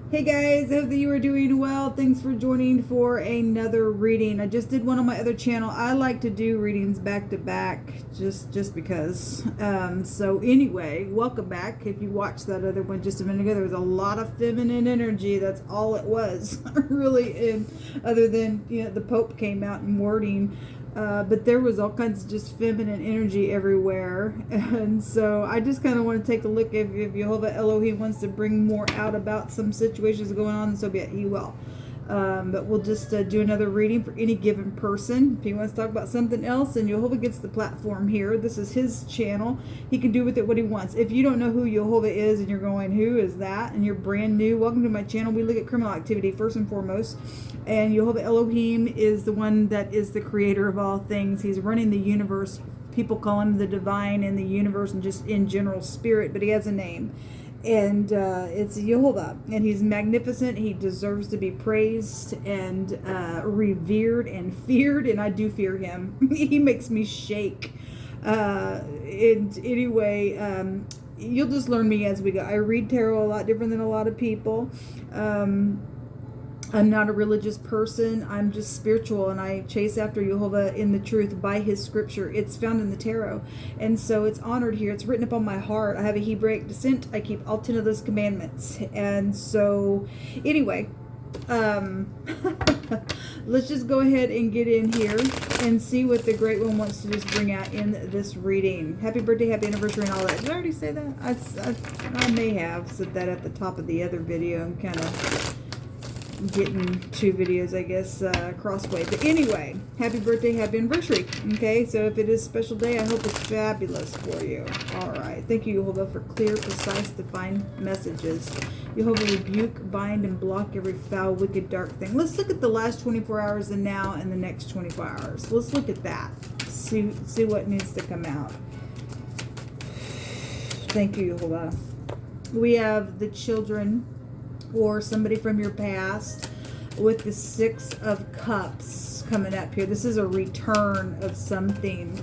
Hey guys, I hope that you are doing well. Thanks for joining for another reading. I just did one on my other channel. I like to do readings back to back just because. So anyway, welcome back. If you watched that other one just a minute ago, there was a lot of feminine energy. That's all it was, really. And other than, the Pope came out in wording. But there was all kinds of just feminine energy everywhere. And so I just kind of want to take a look if Jehovah Elohim wants to bring more out about some situations going on, so be it, he will. But we'll just do another reading for any given person. If he wants to talk about something else, and Jehovah gets the platform here, this is his channel. He can do with it what he wants. If you don't know who Jehovah is and you're going, who is that? And you're brand new, welcome to my channel. We look at criminal activity first and foremost. And Jehovah Elohim is the one that is the creator of all things. He's running the universe. People call him the divine in the universe and just in general spirit, but he has a name. And it's Jehovah, and he's magnificent. He deserves to be praised and revered and feared, and I do fear him. He makes me shake. And anyway, you'll just learn me as we go. I read tarot a lot different than a lot of people. I'm not a religious person. I'm just spiritual, and I chase after Jehovah in the truth by his scripture. It's found in the tarot, and so it's honored here. It's written upon my heart. I have a Hebraic descent. I keep all 10 of those commandments. And so anyway, let's just go ahead and get in here and see what the Great One wants to just bring out in this reading. Happy birthday, happy anniversary, and all that. Did I already say that? I may have said that at the top of the other video. I'm kind of getting two videos, I guess, crossway. But anyway, happy birthday, happy anniversary. Okay, so if it is a special day, I hope it's fabulous for you. All right, thank you, Jehovah, for clear, precise, defined messages. Jehovah, rebuke, bind, and block every foul, wicked, dark thing. Let's look at the last 24 hours and now and the next 24 hours. Let's look at that. See what needs to come out. Thank you, Jehovah. We have the children, or somebody from your past, with the 6 of Cups coming up here. This is a return of something.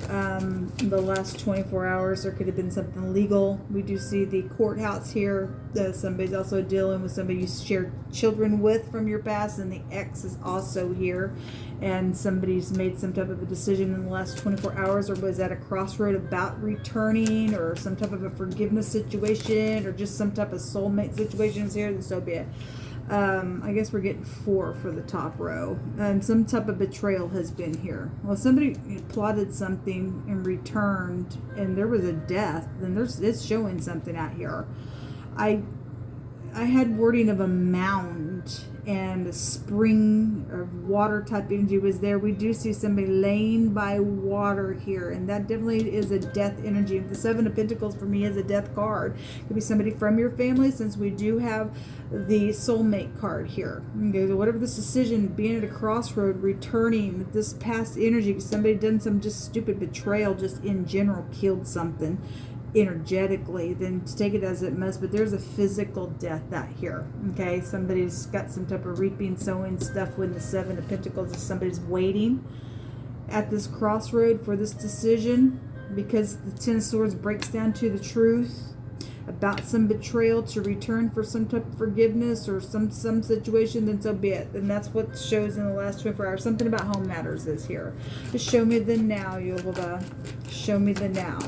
The last 24 hours, there could have been something legal. We do see the courthouse here. Somebody's also dealing with somebody you shared children with from your past, and the ex is also here. And somebody's made some type of a decision in the last 24 hours, or was at a crossroad about returning, or some type of a forgiveness situation, or just some type of soulmate situations here, then so be it. I guess we're getting 4 for the top row. Some type of betrayal has been here. Well, somebody plotted something and returned, and there was a death. Then it's showing something out here. I had wording of a mound and a spring of water type energy was there. We do see somebody laying by water here, and that definitely is a death energy. The 7 of Pentacles for me is a death card. It could be somebody from your family, since we do have the soulmate card here. Okay, so whatever this decision, being at a crossroad, returning, this past energy, somebody done some just stupid betrayal, just in general, killed something energetically, then to take it as it must. But there's a physical death out here. Okay, somebody's got some type of reaping, sowing stuff with the 7 of Pentacles. Somebody's waiting at this crossroad for this decision, because the 10 of Swords breaks down to the truth about some betrayal, to return for some type of forgiveness or some situation, then so be it. And that's what shows in the last 24 hours. Something about home matters is here. Just show me the now, Jehovah. Show me the now.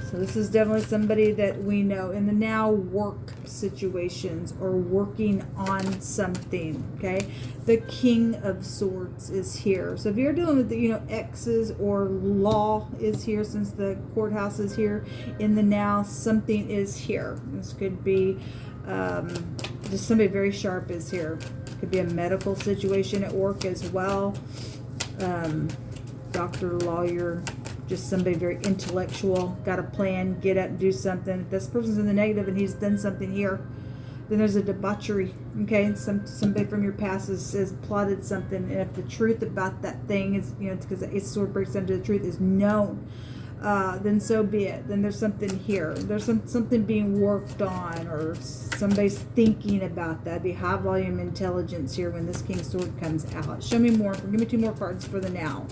So this is definitely somebody that we know in the now, work situations or working on something. Okay, the King of Swords is here. So if you're dealing with the, exes, or law is here, since the courthouse is here in the now, something is here. This could be just somebody very sharp is here. Could be a medical situation at work as well. Doctor, lawyer, just somebody very intellectual, got a plan, get up and do something. If this person's in the negative and he's done something here, then there's a debauchery. Okay, somebody from your past has plotted something, and if the truth about that thing is, because its sword breaks down to the truth, is known, then so be it. Then there's something here. There's something being worked on, or somebody's thinking about that. Be high volume intelligence here when this King's Sword comes out. Show me more. Give me 2 more cards for the now.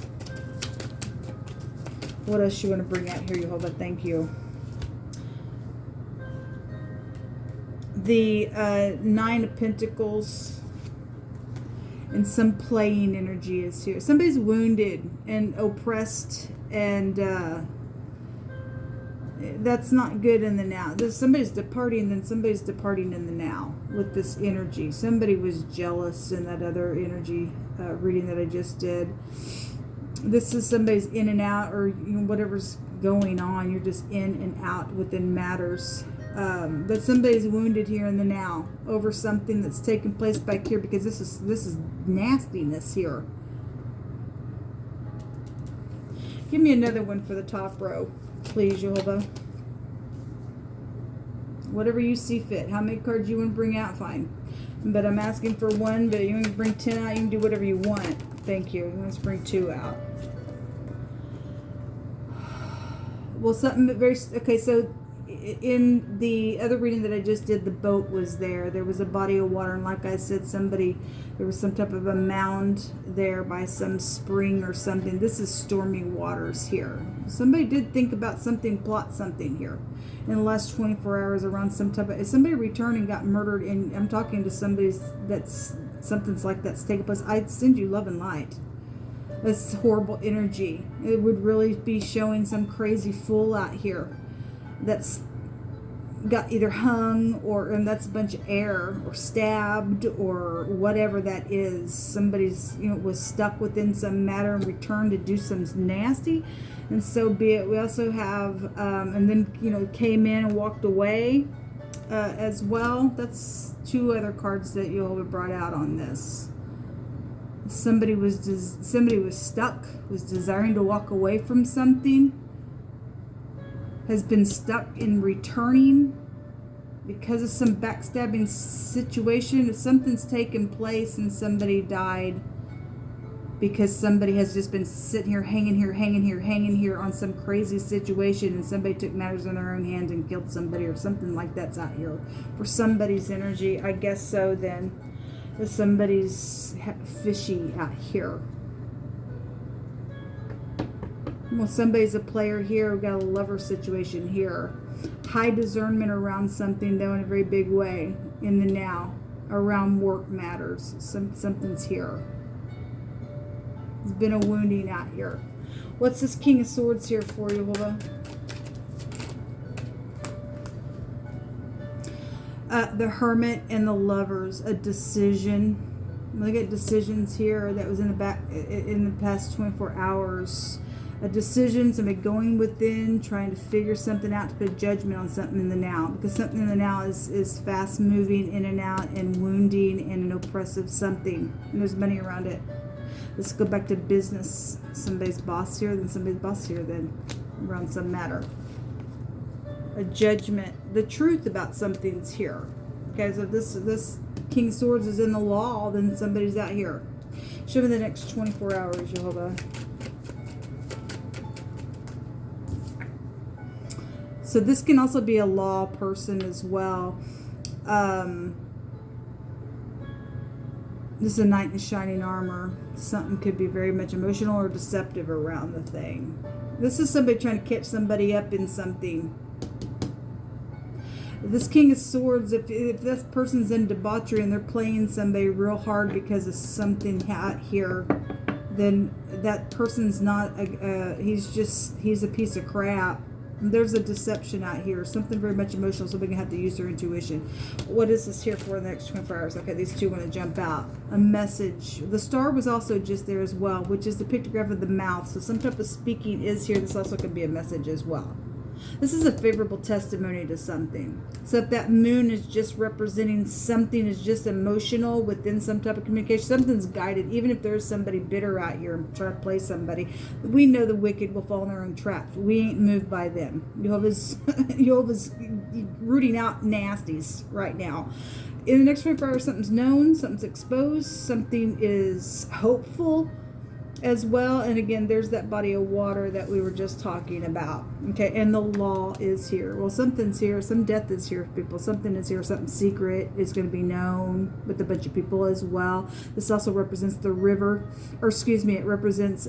What else you want to bring out here, Jehovah? Thank you. The Nine of Pentacles and some playing energy is here. Somebody's wounded and oppressed, and that's not good in the now. Somebody's departing, then somebody's departing in the now with this energy. Somebody was jealous in that other energy reading that I just did. This is somebody's in and out, or whatever's going on. You're just in and out within matters. But somebody's wounded here in the now over something that's taking place back here, because this is nastiness here. Give me another one for the top row, please, Jehovah. Whatever you see fit. How many cards you want to bring out, fine. But I'm asking for one, but you want to bring 10 out, you can do whatever you want. Thank you. You want to bring 2 out. Well, something very... Okay, so in the other reading that I just did, the boat was there. There was a body of water, and like I said, there was some type of a mound there by some spring or something. This is stormy waters here. Somebody did think about something, plot something here in the last 24 hours around some type of... If somebody returned and got murdered, and I'm talking to somebody that's... Something's like that's taking place, I'd send you love and light. That's horrible energy. It would really be showing some crazy fool out here that's got either hung, and that's a bunch of air, or stabbed, or whatever that is. Somebody's was stuck within some matter and returned to do some nasty, and so be it. We also have and then came in and walked away as well. That's 2 other cards that you'll have brought out on this. Somebody was stuck, was desiring to walk away from something, has been stuck in returning because of some backstabbing situation. If something's taken place and somebody died because somebody has just been sitting here, hanging here on some crazy situation, and somebody took matters in their own hands and killed somebody, or something like that's out here for somebody's energy. I guess so then. If somebody's fishy out here. Well, somebody's a player here. We've got a lover situation here. High discernment around something, though, in a very big way in the now. Around work matters. Something's here. There's been a wounding out here. What's this King of Swords here for you, Jehovah? The Hermit and the Lovers. A decision. Look at decisions here that was in the past 24 hours. A decision, somebody going within, trying to figure something out, to put a judgment on something in the now. Because something in the now is fast moving in and out and wounding and an oppressive something. And there's money around it. Let's go back to business. Somebody's boss here, then somebody's boss here, then around some matter. A judgment. The truth about something's here. Okay, so this King of Swords is in the law, then somebody's out here. Show me the next 24 hours, Jehovah. So this can also be a law person as well. This is a knight in shining armor. Something could be very much emotional or deceptive around the thing. This is somebody trying to catch somebody up in something. This King of Swords, if this person's in debauchery and they're playing somebody real hard because of something out here, then that person's not, he's a piece of crap. There's a deception out here, something very much emotional, so we're going to have to use our intuition. What is this here for in the next 24 hours? Okay, these 2 want to jump out. A message. The star was also just there as well, which is the pictograph of the mouth. So some type of speaking is here. This also could be a message as well. This is a favorable testimony to something. So if that moon is just representing something is just emotional within some type of communication, something's guided. Even if there's somebody bitter out here and trying to play somebody, we know the wicked will fall in their own traps. We ain't moved by them. Jehovah's rooting out nasties right now. In the next 24 hours, something's known, something's exposed, something is hopeful as well. And again, there's that body of water that we were just talking about. Okay, and the law is here. Well, something's here. Some death is here, people. Something is here. Something secret is going to be known with a bunch of people as well. This also represents the river, or excuse me, it represents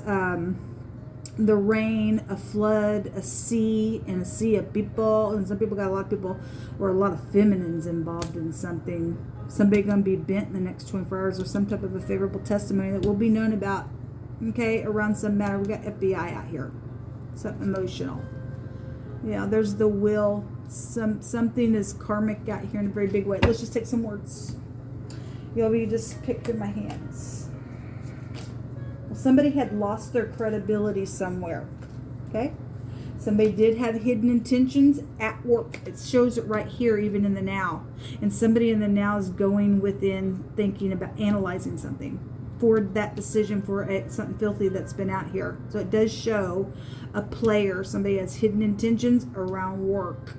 the rain, a flood, a sea, and a sea of people. And some people got a lot of people or a lot of feminines involved in something. Somebody going to be bent in the next 24 hours or some type of a favorable testimony that will be known about, okay, around some matter. We got FBI out here. Something emotional. Yeah, there's the will. Something is karmic out here in a very big way. Let's just take some words. You just picked in my hands. Well, somebody had lost their credibility somewhere. Okay? Somebody did have hidden intentions at work. It shows it right here, even in the now. And somebody in the now is going within, thinking about analyzing something for that decision, for something filthy that's been out here. So it does show a player. Somebody has hidden intentions around work.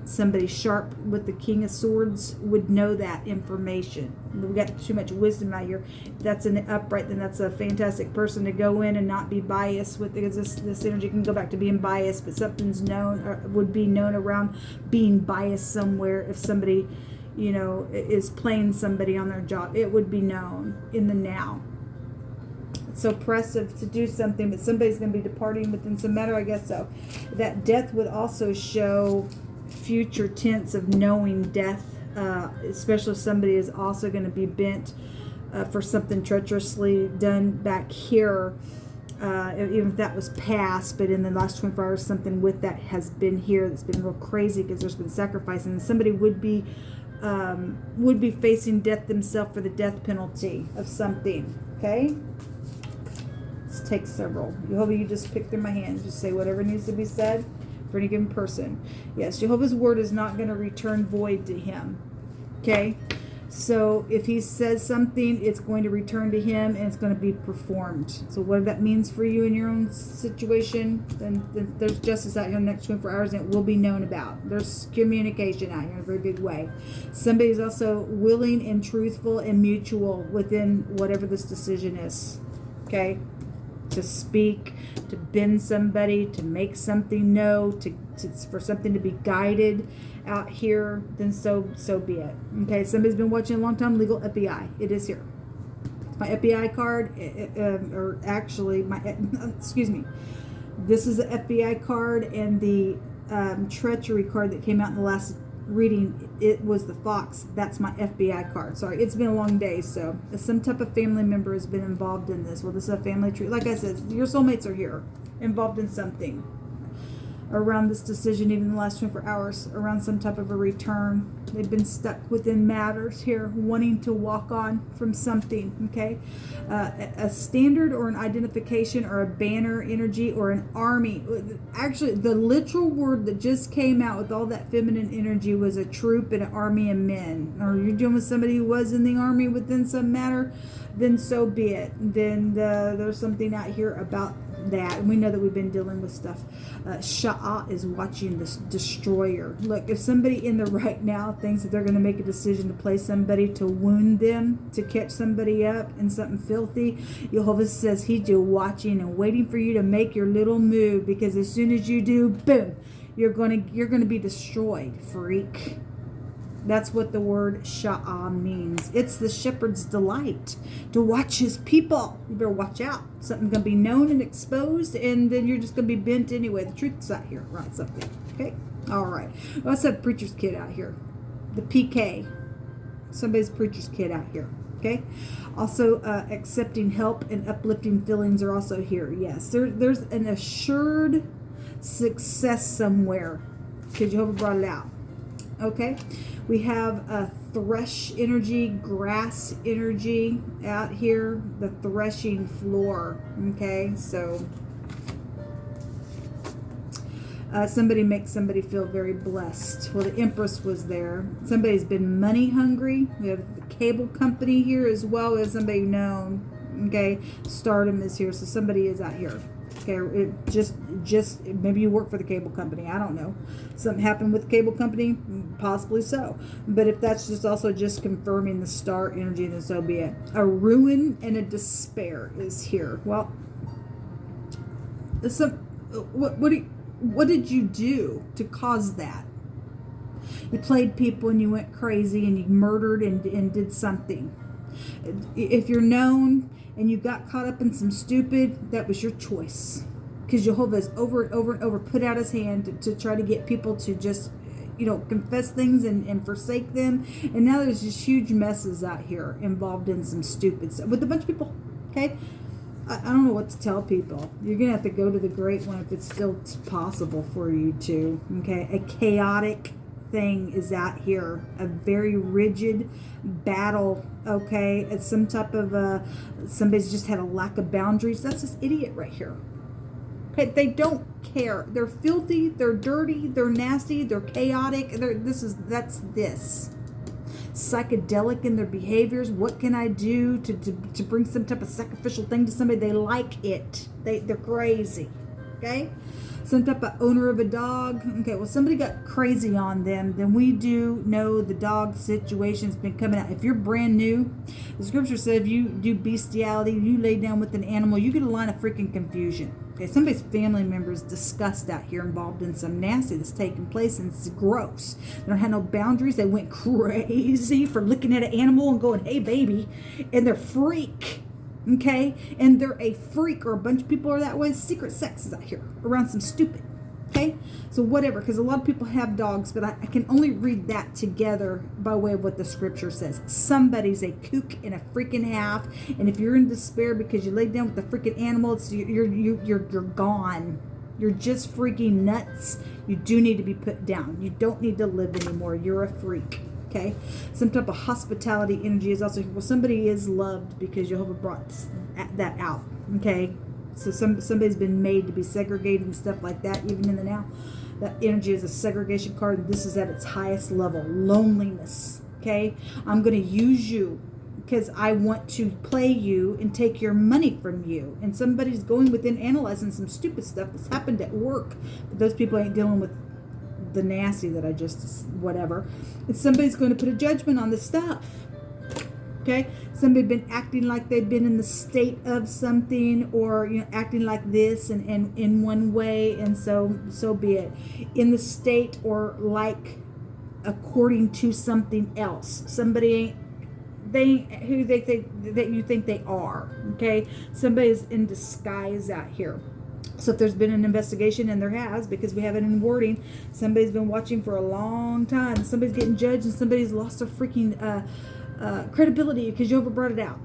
Somebody sharp with the King of Swords would know that information. We got too much wisdom out here. If that's an upright, then that's a fantastic person to go in and not be biased with, because this energy can go back to being biased, but something's known or would be known around being biased somewhere. If somebody, is playing somebody on their job, it would be known in the now. It's so oppressive to do something, but somebody's going to be departing within some matter, I guess so. That death would also show future tense of knowing death, especially if somebody is also going to be bent for something treacherously done back here, even if that was past, but in the last 24 hours something with that has been here that's been real crazy because there's been sacrifice, and somebody would be facing death themselves for the death penalty of something. Okay, let's take several. You just pick through my hands, just say whatever needs to be said for any given person. Yes, Jehovah's word is not going to return void to him. Okay? So if he says something, it's going to return to him and it's going to be performed. So what that means for you in your own situation, then there's justice out here in the next 24 hours and it will be known about. There's communication out here in a very big way. Somebody's also willing and truthful and mutual within whatever this decision is. Okay? To speak, to bend somebody, to make something know, for something to be guided out here, then so be it. Okay, somebody's been watching a long time. Legal FBI, it is here. My FBI card, or actually my, excuse me, this is the FBI card, and the treachery card that came out in the last reading, it was the fox. That's my FBI card. Sorry, it's been a long day, so some type of family member has been involved in this. Well, this is a family tree. Like I said, your soulmates are here, involved in something around this decision, even in the last 24 hours, around some type of a return. They've been stuck within matters here, wanting to walk on from something, okay? A standard or an identification or a banner energy or an army. Actually, the literal word that just came out with all that feminine energy was a troop and an army of men. Or you're dealing with somebody who was in the army within some matter, then so be it. Then there's something out here about that, and we know that we've been dealing with stuff. ShAhH is watching this destroyer. Look, if somebody in the right now thinks that they're going to make a decision to play somebody, to wound them, to catch somebody up in something filthy, Jehovah says he's just watching and waiting for you to make your little move, because as soon as you do, boom, you're going to be destroyed, freak. That's what the word ShAhH means. It's the shepherd's delight to watch his people. You better watch out. Something's going to be known and exposed, and then you're just going to be bent anyway. The truth's out here around something. Okay? All right. Let's have preacher's kid out here. The PK. Somebody's preacher's kid out here. Okay? Also, accepting help and uplifting feelings are also here. Yes. There's an assured success somewhere, because Jehovah brought it out. Okay? We have a thresh energy, grass energy out here, the threshing floor. Okay, so somebody makes somebody feel very blessed. Well, the Empress was there. Somebody's been money hungry. We have the cable company here as well as somebody known. Okay, Stardom is here, so somebody is out here. Okay, it just maybe you work for the cable company. I don't know. Something happened with the cable company, possibly so. But if that's just confirming the star energy, then so be it. A ruin and a despair is here. Well, what did you do to cause that? You played people and you went crazy and you murdered and did something. If you're known and you got caught up in some stupid, that was your choice. because Jehovah has over and over and over put out his hand to try to get people to just, confess things and forsake them. And now there's just huge messes out here involved in some stupid stuff with a bunch of people. Okay, I don't know what to tell people. You're gonna have to go to the Great One if it's still possible for you to. Okay, a chaotic thing is out here, a very rigid battle. Okay, it's some type of somebody's just had a lack of boundaries. That's this idiot right here. Okay, they don't care. They're filthy, they're dirty, they're nasty, they're chaotic. That's this psychedelic in their behaviors. What can I do to bring some type of sacrificial thing to somebody? They like it. They're crazy. Okay, some type of owner of a dog. Okay, well, somebody got crazy on them, then we do know the dog situation's been coming out. If you're brand new, the scripture said if you do bestiality, you lay down with an animal, you get a line of freaking confusion. Okay, somebody's family member is discussed out here, involved in some nasty that's taking place, and it's gross. They don't have no boundaries. They went crazy for looking at an animal and going, hey, baby, and they're freak. Okay, and they're a freak, or a bunch of people are that way. Secret sex is out here around some stupid. Okay, so whatever, because a lot of people have dogs, but I can only read that together by way of what the scripture says. Somebody's a kook and a freaking half, and if you're in despair because you laid down with the freaking animal, you're gone. You're just freaking nuts. You do need to be put down. You don't need to live anymore. You're a freak. Okay, some type of hospitality energy is also here. Well, somebody is loved because Jehovah brought that out. Okay, so somebody's been made to be segregated and stuff like that. Even in the now, that energy is a segregation card. This is at its highest level. Loneliness. Okay, I'm going to use you because I want to play you and take your money from you. And somebody's going within analyzing some stupid stuff that's happened at work. But those people ain't dealing with the nasty that I just whatever. And somebody's going to put a judgment on this stuff. Okay, somebody been acting like they've been in the state of something, or acting like this and in one way, and so be it, in the state, or like according to something else. Somebody who they think that you think they are. Okay, somebody's in disguise out here. So if there's been an investigation, and there has, because we have it in wording, somebody's been watching for a long time. Somebody's getting judged, and somebody's lost their freaking credibility because Jehovah brought it out.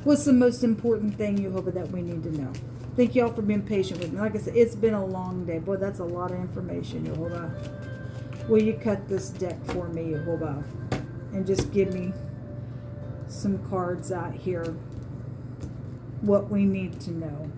What's the most important thing, Jehovah, that we need to know? Thank you all for being patient with me. Like I said, it's been a long day. Boy, that's a lot of information, Jehovah. Will you cut this deck for me, Jehovah? And just give me some cards out here. What we need to know.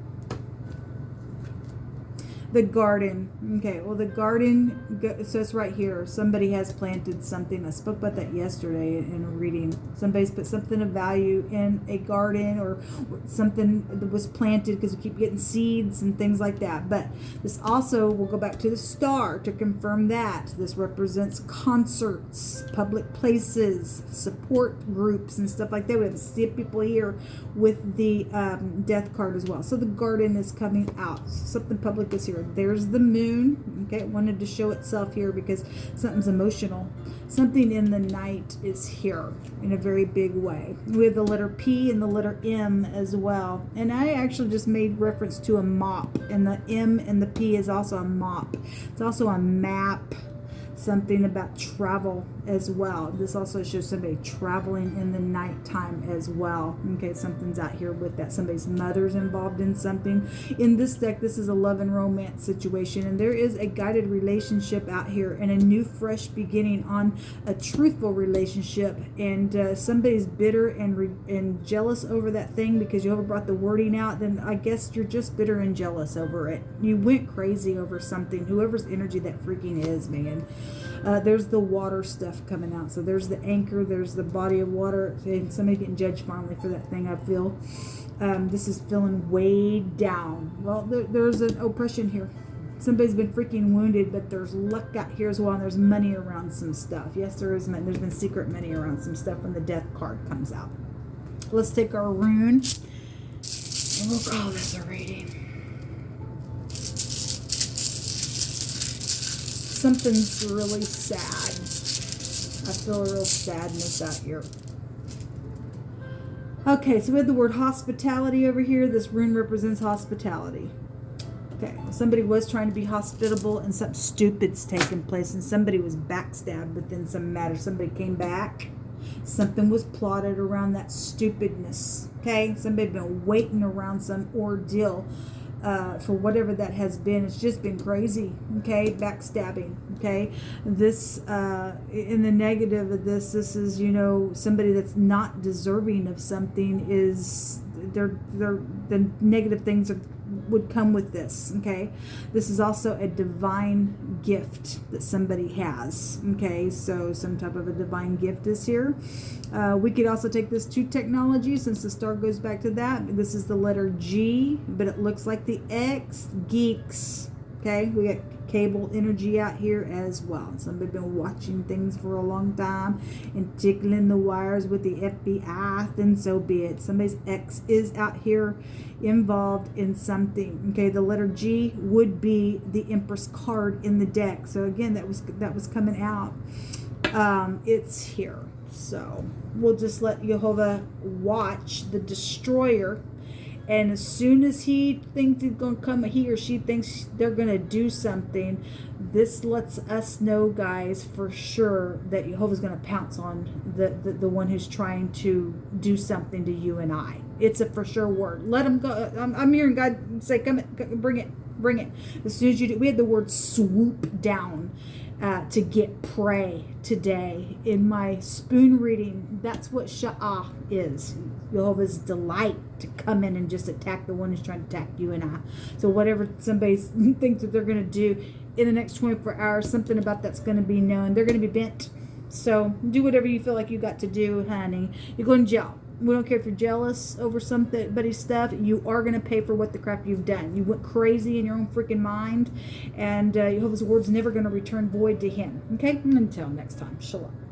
The garden. Okay, well, the garden, so it's right here. Somebody has planted something. I spoke about that yesterday in a reading. Somebody's put something of value in a garden, or something that was planted, because we keep getting seeds and things like that. But this also, we'll go back to the star to confirm that. This represents concerts, public places, support groups, and stuff like that. We have see people here with the death card as well. So the garden is coming out. Something public is here. There's the moon. Okay, it wanted to show itself here because something's emotional. Something in the night is here in a very big way. We have the letter P and the letter M as well. And I actually just made reference to a mop. And the M and the P is also a mop. It's also a map. Something about travel as well. This also shows somebody traveling in the nighttime as well. Okay, something's out here with that. Somebody's mother's involved in something. In this deck, this is a love and romance situation, and there is a guided relationship out here and a new fresh beginning on a truthful relationship. And somebody's bitter and jealous over that thing because you brought the wording out. Then I guess you're just bitter and jealous over it. You went crazy over something, whoever's energy that freaking is, man. There's the water stuff coming out. So there's the anchor, there's the body of water, and somebody getting judged finally for that thing, I feel. This is feeling weighed down. Well, there's an oppression here. Somebody's been freaking wounded, but there's luck out here as well, and there's money around some stuff. Yes, there is money. There's been secret money around some stuff when the death card comes out. Let's take our rune, and we'll call this a reading. Something's really sad. I feel a real sadness out here. Okay, so we have the word hospitality over here. This rune represents hospitality. Okay, somebody was trying to be hospitable and something stupid's taken place and somebody was backstabbed within some matter. Somebody came back. Something was plotted around that stupidness. Okay, somebody been waiting around some ordeal for whatever that has been. It's just been crazy. Okay, backstabbing. Okay, this in the negative of this is, you know, somebody that's not deserving of something is the negative things would come with this. Okay, this is also a divine gift that somebody has. Okay, so some type of a divine gift is here. We could also take this to technology, since the star goes back to that. This is the letter G, but it looks like the X. Geeks. Okay, we got cable energy out here as well. Somebody been watching things for a long time and tickling the wires with the FBI, then so be it. Somebody's X is out here involved in something. Okay, the letter G would be the Empress card in the deck. So again, that was coming out. It's here. So we'll just let Jehovah watch the destroyer. And as soon as he thinks he's going to come, he or she thinks they're going to do something, this lets us know, guys, for sure that Jehovah's going to pounce on the one who's trying to do something to you and I. It's a for sure word. Let him go. I'm hearing God say, come, bring it. As soon as you do, we had the word swoop down to get prey today. In my spoon reading, that's what ShAhH is. Jehovah's delight to come in and just attack the one who's trying to attack you and I. So whatever somebody thinks that they're going to do in the next 24 hours, something about that's going to be known. They're going to be bent. So do whatever you feel like you got to do, honey. You're going to jail. We don't care if you're jealous over somebody's stuff. You are going to pay for what the crap you've done. You went crazy in your own freaking mind. And Jehovah's word's never going to return void to him. Okay? Until next time. Shalom.